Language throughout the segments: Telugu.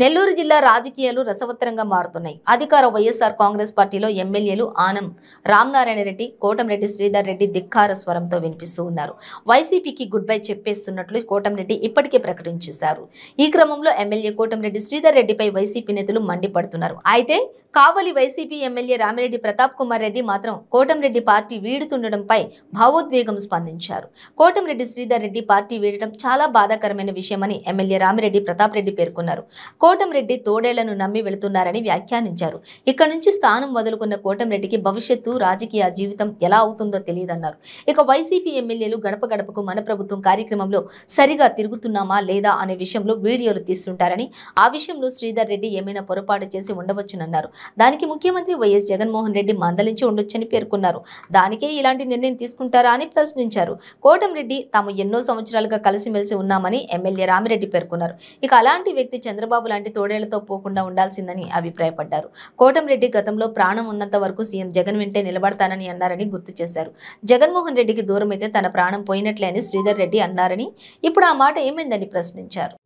నెల్లూరు జిల్లా రాజకీయాలు రసవత్తరంగా మారుతున్నాయి. అధికార వైఎస్ఆర్ కాంగ్రెస్ పార్టీలో ఎమ్మెల్యేలు ఆనం రామనారాయణ రెడ్డి, కోటంరెడ్డి శ్రీధర్ రెడ్డి ధిక్కార స్వరంతో వినిపిస్తూ ఉన్నారు. వైసీపీకి గుడ్ బై చెప్పేస్తున్నట్లు కోటంరెడ్డి ఇప్పటికే ప్రకటించేశారు. ఈ క్రమంలో ఎమ్మెల్యే కోటంరెడ్డి శ్రీధర్ రెడ్డిపై వైసీపీ నేతలు మండిపడుతున్నారు. అయితే కావలి వైసీపీ ఎమ్మెల్యే రామిరెడ్డి ప్రతాప్ కుమార్ రెడ్డి మాత్రం కోటంరెడ్డి పార్టీ వీడుతుండటంపై భావోద్వేగం స్పందించారు. కోటంరెడ్డి శ్రీధర్ రెడ్డి పార్టీ వీడటం చాలా బాధాకరమైన విషయమని ఎమ్మెల్యే రామిరెడ్డి ప్రతాప్ రెడ్డి పేర్కొన్నారు. కోటంరెడ్డి తోడేళ్లను నమ్మి వెళుతున్నారని వ్యాఖ్యానించారు. ఇక్కడ నుంచి స్థానం వదులుకున్న కోటంరెడ్డికి భవిష్యత్తు రాజకీయ జీవితం ఎలా అవుతుందో తెలియదన్నారు. ఇక వైసీపీ ఎమ్మెల్యేలు గడప గడపకు మన ప్రభుత్వం కార్యక్రమంలో సరిగా తిరుగుతున్నామా లేదా అనే విషయంలో వీడియోలు తీస్తుంటారని, ఆ విషయంలో శ్రీధర్ రెడ్డి ఏమైనా పొరపాటు చేసి ఉండవచ్చునన్నారు. దానికి ముఖ్యమంత్రి వైఎస్ జగన్మోహన్ రెడ్డి మందలించి ఉండొచ్చని పేర్కొన్నారు. దానికే ఇలాంటి నిర్ణయం తీసుకుంటారా అని ప్రశ్నించారు. కోటంరెడ్డి తాము ఎన్నో సంవత్సరాలుగా కలిసిమెలిసి ఉన్నామని ఎమ్మెల్యే రామిరెడ్డి పేర్కొన్నారు. ఇక అలాంటి వ్యక్తి చంద్రబాబు లాంటి తోడేళ్లతో పోకుండా ఉండాల్సిందని అభిప్రాయపడ్డారు. కోటంరెడ్డి గతంలో ప్రాణం ఉన్నంత వరకు సీఎం జగన్ వెంటే నిలబడతానని అన్నారని గుర్తు చేశారు. జగన్మోహన్ రెడ్డికి దూరం అయితే తన ప్రాణం పోయినట్లే అని శ్రీధర్ రెడ్డి అన్నారని, ఇప్పుడు ఆ మాట ఏమైందని ప్రశ్నించారు.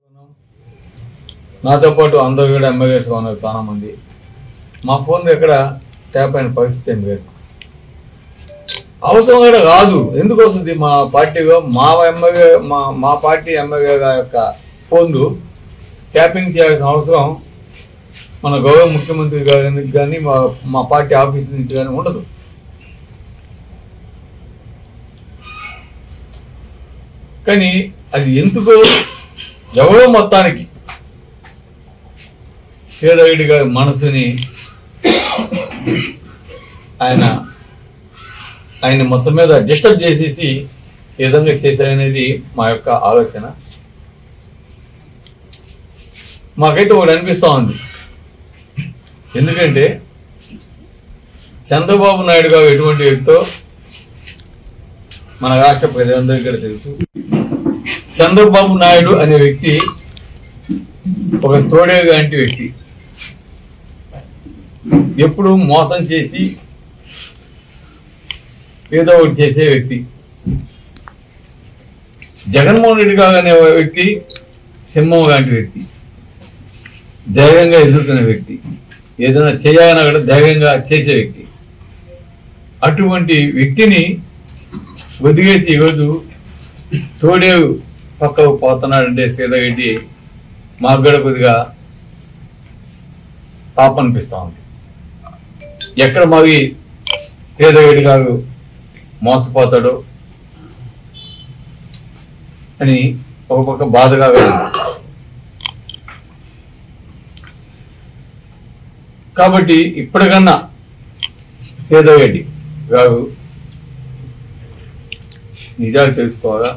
నాతో పాటు అందరూ కూడా ఎమ్మెల్యేస్ ఉన్నారు చాలా మంది. మా ఫోన్ ఎక్కడ ట్యాప్ అయిన పరిస్థితి ఏం లేదు. అవసరం కూడా కాదు. ఎందుకు వస్తుంది? మా పార్టీలో మా పార్టీ ఎమ్మెల్యే యొక్క ఫోన్లు ట్యాపింగ్ చేయాల్సిన అవసరం మన గౌరవ ముఖ్యమంత్రి గారికి కానీ మా పార్టీ ఆఫీస్ నుంచి కానీ ఉండదు. కానీ అది ఎందుకు ఎవరో మొత్తానికి శ్రీధర్ రెడ్డి గారి మనసుని ఆయన మొత్తం మీద డిస్టర్బ్ చేసేసి ఏ విధంగా చేశారనేది మా యొక్క ఆలోచన. మాకైతే ఒకటి అనిపిస్తూ ఉంది. ఎందుకంటే చంద్రబాబు నాయుడు గారు ఎటువంటి వ్యక్తితో మన రాష్ట్ర ప్రజలందరికీ కూడా తెలుసు. చంద్రబాబు నాయుడు అనే వ్యక్తి ఒక తోడేలు లాంటి వ్యక్తి. ఎప్పుడు మోసం చేసి ఏదో ఒకటి చేసే వ్యక్తి. జగన్మోహన్ రెడ్డి గారు అనే వ్యక్తి సింహం లాంటి వ్యక్తి, ధైర్యంగా ఎదుర్కొనే వ్యక్తి, ఏదైనా చేయాలన్నా కూడా ధైర్యంగా చేసే వ్యక్తి. అటువంటి వ్యక్తిని వదిలేసి ఈరోజు తోడేవు పక్కకు పోతున్నాడంటే శ్రీధర్ రెడ్డి మాకు కూడా కొద్దిగా పాప అనిపిస్తూ ఉంది. ఎక్కడ మరి శ్రీధర్ రెడ్డి గారు మోసపోతాడో అని ఒక పక్క బాధగా వెళ్ళింది. కాబట్టి ఇప్పటికన్నా శ్రీధర్ రెడ్డి గారు నిజాలు తెలుసుకోవాలా.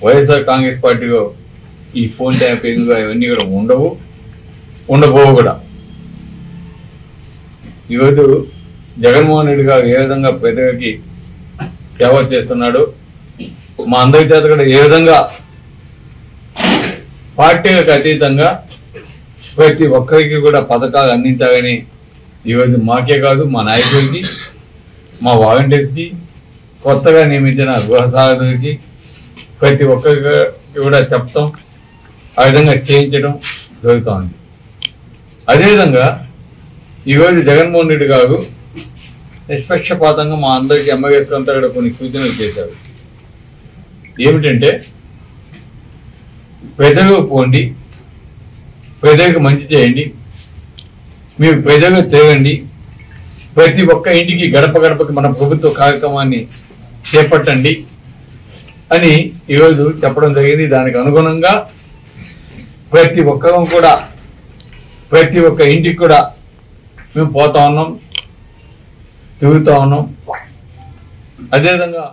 వైఎస్ఆర్ కాంగ్రెస్ పార్టీలో ఈ ఫోన్ ట్యాపింగ్ ఇవన్నీ కూడా ఉండబోవు కూడా. ఈరోజు జగన్మోహన్ రెడ్డి గారు ఏ విధంగా ప్రజలకి సేవ చేస్తున్నాడు, మా అందరి చేత కూడా ఏ విధంగా పార్టీలకు అతీతంగా ప్రతి ఒక్కరికి కూడా పథకాలు అందించాలని ఈరోజు మాకే కాదు మా నాయకుడికి, మా వాలంటీర్స్కి, కొత్తగా నియమించిన గృహ సహాయకులకి ప్రతి ఒక్కరికి కూడా చెప్తాం, ఆ విధంగా చేయించడం జరుగుతోంది. అదేవిధంగా ఈరోజు జగన్మోహన్ రెడ్డి గారు నిష్పక్షపాతంగా మా అందరికీ ఎమ్మెల్యేస్ అంతా కూడా కొన్ని సూచనలు చేశారు. ఏమిటంటే ప్రజలకు పోండి, ప్రజలకు మంచి చేయండి, మీరు ప్రజలకు తిరగండి, ప్రతి ఒక్క ఇంటికి గడప గడపకి మన ప్రభుత్వ కార్యక్రమాన్ని చేపట్టండి అని ఈరోజు చెప్పడం జరిగింది. దానికి అనుగుణంగా ప్రతి ఒక్కరం కూడా ప్రతి ఒక్క ఇంటికి కూడా మేము పోతా ఉన్నాం, తిరుగుతూ ఉన్నాం. అదేవిధంగా